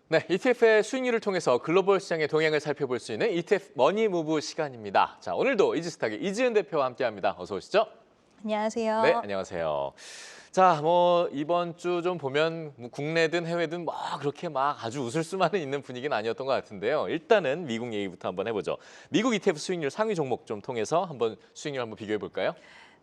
네, ETF의 수익률을 통해서 글로벌 시장의 동향을 살펴볼 수 있는 ETF 머니무브 시간입니다. 자, 오늘도 이지스탁의 이지은 대표와 함께합니다. 어서 오시죠. 네, 안녕하세요. 안녕하세요. 자, 이번 주 좀 보면 국내든 해외든 그렇게 아주 웃을 수만은 있는 분위기는 아니었던 것 같은데요. 일단은 미국 얘기부터 한번 해보죠. 미국 ETF 수익률 상위 종목 좀 통해서 수익률 한번 비교해 볼까요?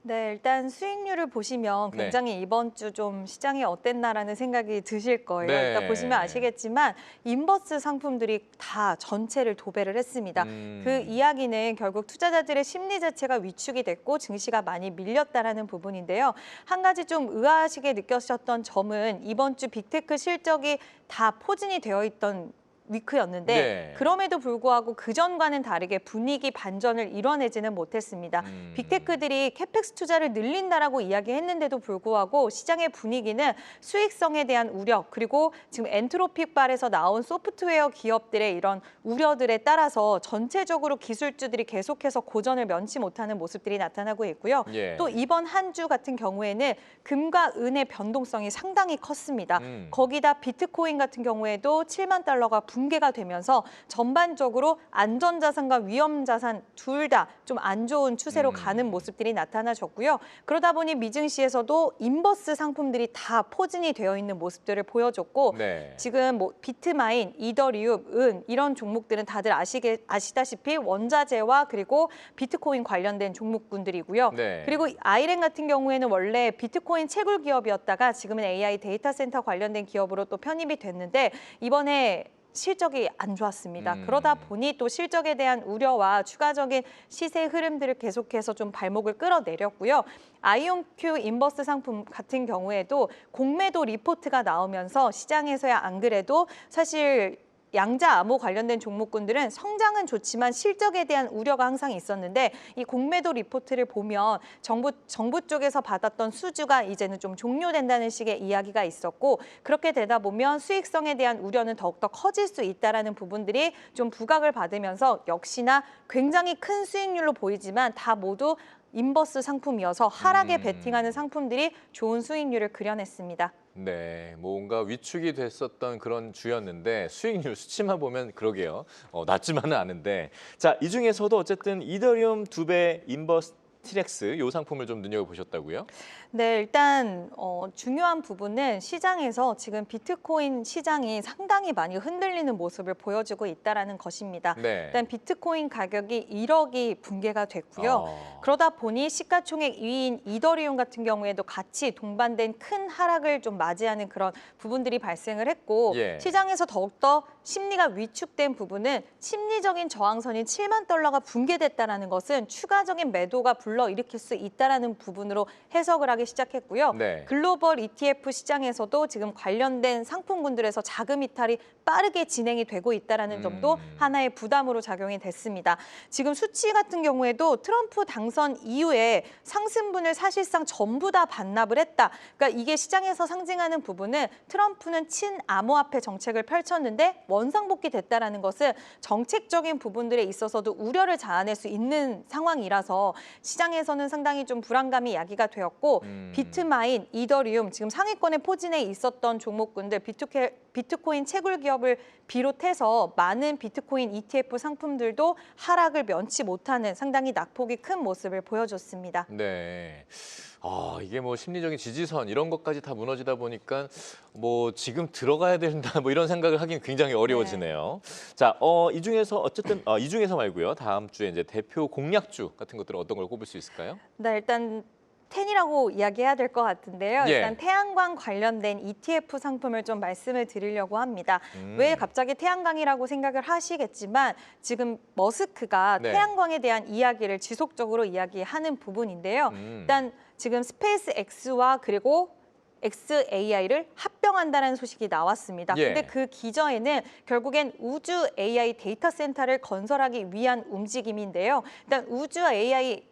네, 일단 수익률을 보시면 네. 굉장히 이번 주 좀 시장이 어땠나라는 생각이 드실 거예요. 일단 보시면 네. 아시겠지만 인버스 상품들이 다 전체를 도배를 했습니다. 그 이야기는 결국 투자자들의 심리 자체가 위축이 됐고 증시가 많이 밀렸다라는 부분인데요. 한 가지 좀 의아하시게 느껴졌던 점은 이번 주 빅테크 실적이 다 포진이 되어 있던 위크였는데 네. 그럼에도 불구하고 그전과는 다르게 분위기 반전을 이뤄내지는 못했습니다. 빅테크들이 캐펙스 투자를 늘린다라고 이야기했는데도 불구하고 시장의 분위기는 수익성에 대한 우려 그리고 지금 엔트로픽발에서 나온 소프트웨어 기업들의 이런 우려들에 따라서 전체적으로 기술주들이 계속해서 고전을 면치 못하는 모습들이 나타나고 있고요. 예. 또 이번 한 주 같은 경우에는 금과 은의 변동성이 상당히 컸습니다. 거기다 비트코인 같은 경우에도 7만 달러가 붕괴가 되면서 전반적으로 안전자산과 위험자산 둘 다 좀 안 좋은 추세로 가는 모습들이 나타나셨고요. 그러다 보니 미증시에서도 인버스 상품들이 다 포진이 되어 있는 모습들을 보여줬고 네. 지금 비트마인, 이더리움, 은 이런 종목들은 다들 아시다시피 원자재와 그리고 비트코인 관련된 종목군들이고요. 네. 그리고 아이렌 같은 경우에는 원래 비트코인 채굴 기업이었다가 지금은 AI 데이터 센터 관련된 기업으로 또 편입이 됐는데 이번에 실적이 안 좋았습니다. 그러다 보니 또 실적에 대한 우려와 추가적인 시세 흐름들을 계속해서 좀 발목을 끌어내렸고요. 아이온큐 인버스 상품 같은 경우에도 공매도 리포트가 나오면서 시장에서야 안 그래도 사실 양자 암호 관련된 종목군들은 성장은 좋지만 실적에 대한 우려가 항상 있었는데 이 공매도 리포트를 보면 정부 쪽에서 받았던 수주가 이제는 좀 종료된다는 식의 이야기가 있었고 그렇게 되다 보면 수익성에 대한 우려는 더욱더 커질 수 있다라는 부분들이 좀 부각을 받으면서 역시나 굉장히 큰 수익률로 보이지만 다 모두 인버스 상품이어서 하락에 베팅하는 상품들이 좋은 수익률을 그려냈습니다. 네, 뭔가 위축이 됐었던 그런 주였는데 수익률 수치만 보면 그러게요. 낮지만은 않은데. 자, 이 중에서도 어쨌든 이더리움 2배 인버스 티렉스 이 상품을 좀 눈여겨보셨다고요? 네, 일단 중요한 부분은 시장에서 지금 비트코인 시장이 상당히 많이 흔들리는 모습을 보여주고 있다는 것입니다. 네. 일단 비트코인 가격이 1억이 붕괴가 됐고요. 그러다 보니 시가총액 2위인 이더리움 같은 경우에도 같이 동반된 큰 하락을 좀 맞이하는 그런 부분들이 발생을 했고 예. 시장에서 더욱더 심리가 위축된 부분은 심리적인 저항선인 7만 달러가 붕괴됐다는 것은 추가적인 매도가 불러일으킬 수 있다는 부분으로 해석을 하기 시작했고요. 네. 글로벌 ETF 시장에서도 지금 관련된 상품군들에서 자금 이탈이 빠르게 진행이 되고 있다는 점도 하나의 부담으로 작용이 됐습니다. 지금 수치 같은 경우에도 트럼프 당선 이후에 상승분을 사실상 전부 다 반납을 했다. 그러니까 이게 시장에서 상징하는 부분은 트럼프는 친암호화폐 정책을 펼쳤는데 원상복귀 됐다는 것은 정책적인 부분들에 있어서도 우려를 자아낼 수 있는 상황이라서 시장에서는 상당히 좀 불안감이 야기가 되었고 비트마인, 이더리움 지금 상위권에 포진해 있었던 종목군들 비트코인 채굴 기업을 비롯해서 많은 비트코인 ETF 상품들도 하락을 면치 못하는 상당히 낙폭이 큰 모습을 보여줬습니다. 네. 이게 심리적인 지지선 이런 것까지 다 무너지다 보니까 지금 들어가야 된다 이런 생각을 하긴 굉장히 어려워지네요. 자, 이 중에서 어쨌든 이 중에서 말고요. 다음 주에 이제 대표 공략주 같은 것들은 어떤 걸 꼽을 수 있을까요? 네, 일단 텐이라고 이야기해야 될 것 같은데요. 예. 일단 태양광 관련된 ETF 상품을 좀 말씀을 드리려고 합니다. 왜 갑자기 태양광이라고 생각을 하시겠지만 지금 머스크가 네. 태양광에 대한 이야기를 지속적으로 이야기하는 부분인데요. 일단 지금 스페이스 X와 그리고 XAI를 합병한다는 소식이 나왔습니다. 예. 근데 그 기저에는 결국엔 우주 AI 데이터 센터를 건설하기 위한 움직임인데요. 일단 우주의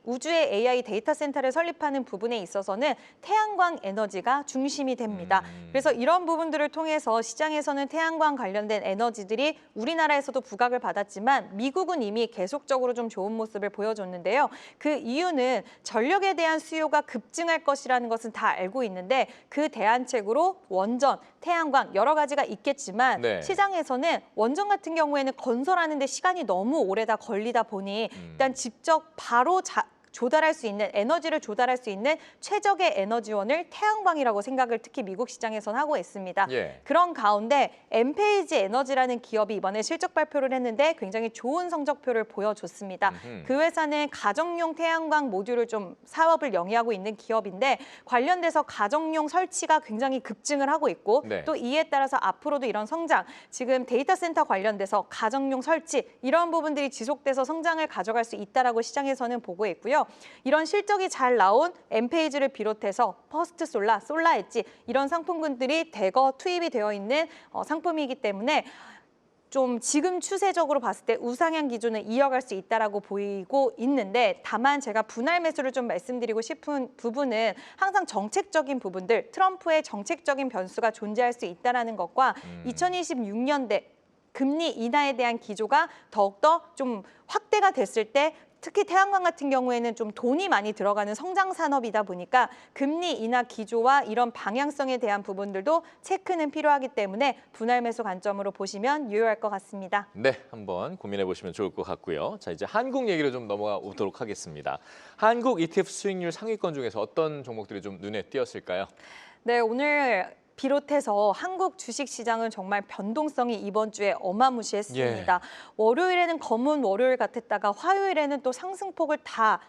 AI 데이터 센터를 설립하는 부분에 있어서는 태양광 에너지가 중심이 됩니다. 그래서 이런 부분들을 통해서 시장에서는 태양광 관련된 에너지들이 우리나라에서도 부각을 받았지만 미국은 이미 계속적으로 좀 좋은 모습을 보여줬는데요. 그 이유는 전력에 대한 수요가 급증할 것이라는 것은 다 알고 있는데 그 그 대안책으로 원전, 태양광 여러 가지가 있겠지만 네. 시장에서는 원전 같은 경우에는 건설하는 데 시간이 너무 오래 다 걸리다 보니 일단 직접 바로 조달할 수 있는 에너지를 조달할 수 있는 최적의 에너지원을 태양광이라고 생각을 특히 미국 시장에서는 하고 있습니다. 예. 그런 가운데 엔페이지 에너지라는 기업이 이번에 실적 발표를 했는데 굉장히 좋은 성적표를 보여줬습니다. 그 회사는 가정용 태양광 모듈을 좀 사업을 영위하고 있는 기업인데 관련돼서 가정용 설치가 굉장히 급증을 하고 있고 네. 또 이에 따라서 앞으로도 이런 성장, 지금 데이터 센터 관련돼서 가정용 설치 이런 부분들이 지속돼서 성장을 가져갈 수 있다라고 시장에서는 보고 있고요. 이런 실적이 잘 나온 엔페이지를 비롯해서 퍼스트 솔라, 솔라 엣지 이런 상품군들이 대거 투입이 되어 있는 상품이기 때문에 좀 지금 추세적으로 봤을 때 우상향 기준을 이어갈 수 있다라고 보이고 있는데 다만 제가 분할 매수를 좀 말씀드리고 싶은 부분은 항상 정책적인 부분들, 트럼프의 정책적인 변수가 존재할 수 있다라는 것과 2026년대 금리 인하에 대한 기조가 더욱더 좀 확대가 됐을 때 특히 태양광 같은 경우에는 좀 돈이 많이 들어가는 성장 산업이다 보니까 금리 인하 기조와 이런 방향성에 대한 부분들도 체크는 필요하기 때문에 분할 매수 관점으로 보시면 유효할 것 같습니다. 네, 한번 고민해 보시면 좋을 것 같고요. 자, 이제 한국 얘기로 좀 넘어가 보도록 하겠습니다. 한국 ETF 수익률 상위권 중에서 어떤 종목들이 좀 눈에 띄었을까요? 네, 오늘 비롯해서 한국 주식시장은 정말 변동성이 이번 주에 어마무시했습니다. 월요일에는 검은 월요일 같았다가 화요일에는 또 상승폭을 다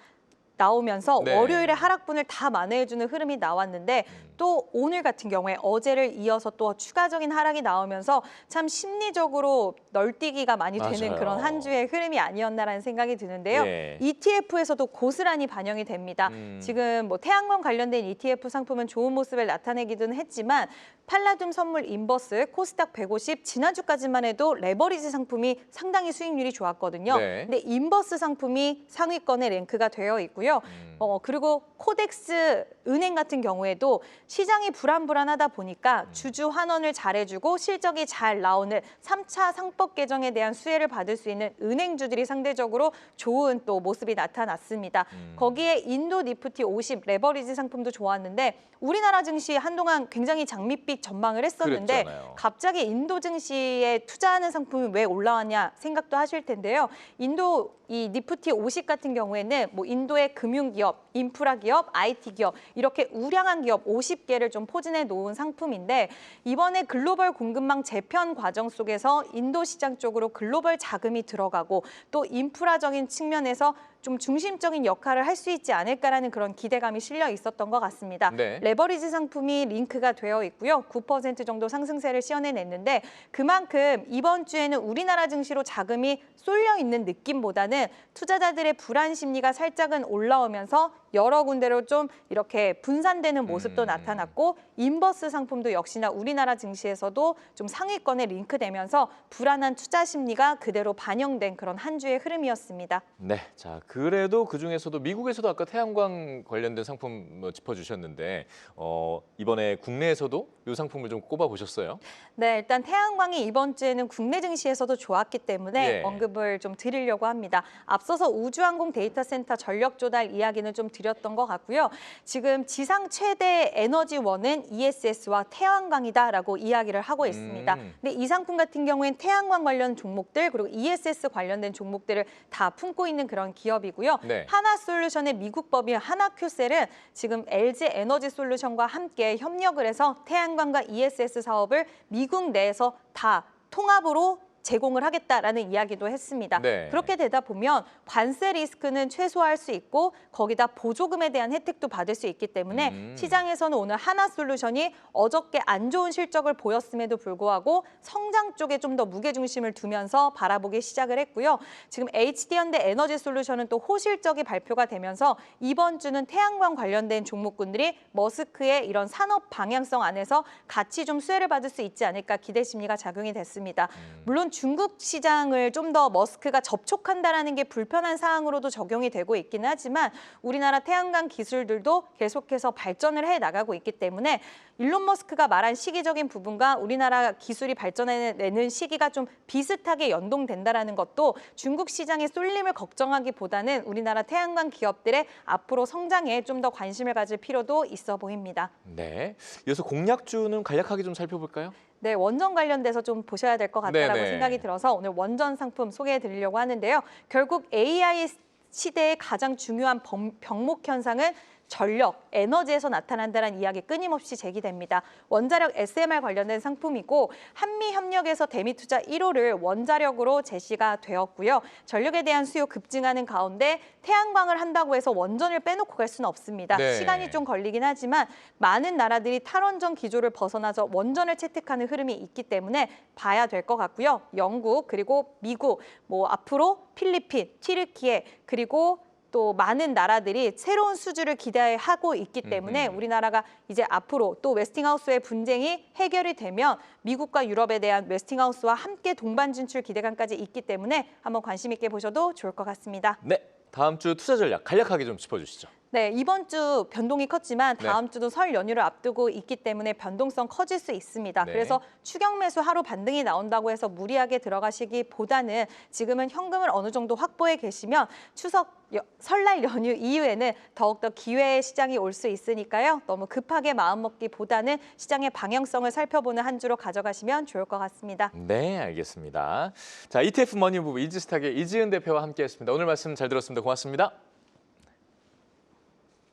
나오면서 네. 월요일에 하락분을 다 만회해주는 흐름이 나왔는데 또 오늘 같은 경우에 어제를 이어서 또 추가적인 하락이 나오면서 참 심리적으로 널뛰기가 많이 되는 맞아요. 그런 한 주의 흐름이 아니었나라는 생각이 드는데요. 예. ETF에서도 고스란히 반영이 됩니다. 지금 뭐 태양광 관련된 ETF 상품은 좋은 모습을 나타내기는 했지만 팔라듐 선물 인버스, 코스닥 150 지난주까지만 해도 레버리지 상품이 상당히 수익률이 좋았거든요. 네. 근데 인버스 상품이 상위권에 랭크가 되어 있고요. 그리고 코덱스 은행 같은 경우에도 시장이 불안하다 보니까 주주 환원을 잘해주고 실적이 잘 나오는 3차 상법 개정에 대한 수혜를 받을 수 있는 은행주들이 상대적으로 좋은 또 모습이 나타났습니다. 거기에 인도 니프티 50 레버리지 상품도 좋았는데 우리나라 증시 한동안 굉장히 장밋빛 전망을 했었는데 그랬잖아요. 갑자기 인도 증시에 투자하는 상품이 왜 올라왔냐 생각도 하실 텐데요. 인도 이 니프티 50 같은 경우에는 뭐 인도의 금융기업, 인프라 기업, IT 기업 이렇게 우량한 기업 50개를 좀 포진해 놓은 상품인데 이번에 글로벌 공급망 재편 과정 속에서 인도 시장 쪽으로 글로벌 자금이 들어가고 또 인프라적인 측면에서 좀 중심적인 역할을 할 수 있지 않을까라는 그런 기대감이 실려 있었던 것 같습니다. 네. 레버리지 상품이 링크가 되어 있고요. 9% 정도 상승세를 시현해냈는데 그만큼 이번 주에는 우리나라 증시로 자금이 쏠려 있는 느낌보다는 투자자들의 불안 심리가 살짝은 올라오면서 여러 군데로 좀 이렇게 분산되는 모습도 나타났고 인버스 상품도 역시나 우리나라 증시에서도 좀 상위권에 링크되면서 불안한 투자 심리가 그대로 반영된 그런 한 주의 흐름이었습니다. 네, 자 그래도 그 중에서도 미국에서도 아까 태양광 관련된 상품 뭐 짚어주셨는데 이번에 국내에서도 이 상품을 좀 꼽아 보셨어요? 네, 일단 태양광이 이번 주에는 국내 증시에서도 좋았기 때문에 예. 언급을 좀 드리려고 합니다. 앞서서 우주항공 데이터 센터 전력 조달 이야기는 좀 드렸던 것 같고요. 지금 지상 최대 에너지원은 ESS와 태양광이다라고 이야기를 하고 있습니다. 근데 이 상품 같은 경우엔 태양광 관련 종목들 그리고 ESS 관련된 종목들을 다 품고 있는 그런 기업이고요. 네. 하나솔루션의 미국 법인 하나큐셀은 지금 LG 에너지 솔루션과 함께 협력을 해서 태양광과 ESS 사업을 미국 내에서 다 통합으로 제공을 하겠다라는 이야기도 했습니다. 네. 그렇게 되다 보면 관세 리스크는 최소화할 수 있고 거기다 보조금에 대한 혜택도 받을 수 있기 때문에 시장에서는 오늘 하나솔루션이 어저께 안 좋은 실적을 보였음에도 불구하고 성장 쪽에 좀 더 무게중심을 두면서 바라보기 시작을 했고요. 지금 HD현대 에너지 솔루션은 또 호실적이 발표가 되면서 이번 주는 태양광 관련된 종목군들이 머스크의 이런 산업 방향성 안에서 같이 좀 수혜를 받을 수 있지 않을까 기대 심리가 작용이 됐습니다. 물론 물론 중국 시장을 좀 더 머스크가 접촉한다라는 게 불편한 사항으로도 적용이 되고 있긴 하지만 우리나라 태양광 기술들도 계속해서 발전을 해 나가고 있기 때문에 일론 머스크가 말한 시기적인 부분과 우리나라 기술이 발전해내는 시기가 좀 비슷하게 연동된다라는 것도 중국 시장의 쏠림을 걱정하기보다는 우리나라 태양광 기업들의 앞으로 성장에 좀 더 관심을 가질 필요도 있어 보입니다. 네. 이어서 공약주는 간략하게 좀 살펴볼까요? 네, 원전 관련돼서 좀 보셔야 될 것 같다라고 네네. 생각이 들어서 오늘 원전 상품 소개해 드리려고 하는데요. 결국 AI 시대의 가장 중요한 병목 현상은 전력, 에너지에서 나타난다는 이야기 끊임없이 제기됩니다. 원자력 SMR 관련된 상품이고 한미 협력에서 대미 투자 1호를 원자력으로 제시가 되었고요. 전력에 대한 수요 급증하는 가운데 태양광을 한다고 해서 원전을 빼놓고 갈 수는 없습니다. 네. 시간이 좀 걸리긴 하지만 많은 나라들이 탈원전 기조를 벗어나서 원전을 채택하는 흐름이 있기 때문에 봐야 될 것 같고요. 영국 그리고 미국, 앞으로 필리핀, 튀르키예 그리고 또 많은 나라들이 새로운 수주를 기대하고 있기 때문에 우리나라가 이제 앞으로 또 웨스팅하우스의 분쟁이 해결이 되면 미국과 유럽에 대한 웨스팅하우스와 함께 동반 진출 기대감까지 있기 때문에 한번 관심 있게 보셔도 좋을 것 같습니다. 네. 다음 주 투자 전략 간략하게 좀 짚어주시죠. 네, 이번 주 변동이 컸지만 다음 네. 주도 설 연휴를 앞두고 있기 때문에 변동성 커질 수 있습니다. 네. 그래서 추경 매수 하루 반등이 나온다고 해서 무리하게 들어가시기보다는 지금은 현금을 어느 정도 확보해 계시면 설날 연휴 이후에는 더욱더 기회의 시장이 올 수 있으니까요. 너무 급하게 마음먹기보다는 시장의 방향성을 살펴보는 한 주로 가져가시면 좋을 것 같습니다. 네, 알겠습니다. 자, ETF 머니부부 이지스탁의 이지은 대표와 함께했습니다. 오늘 말씀 잘 들었습니다. 고맙습니다.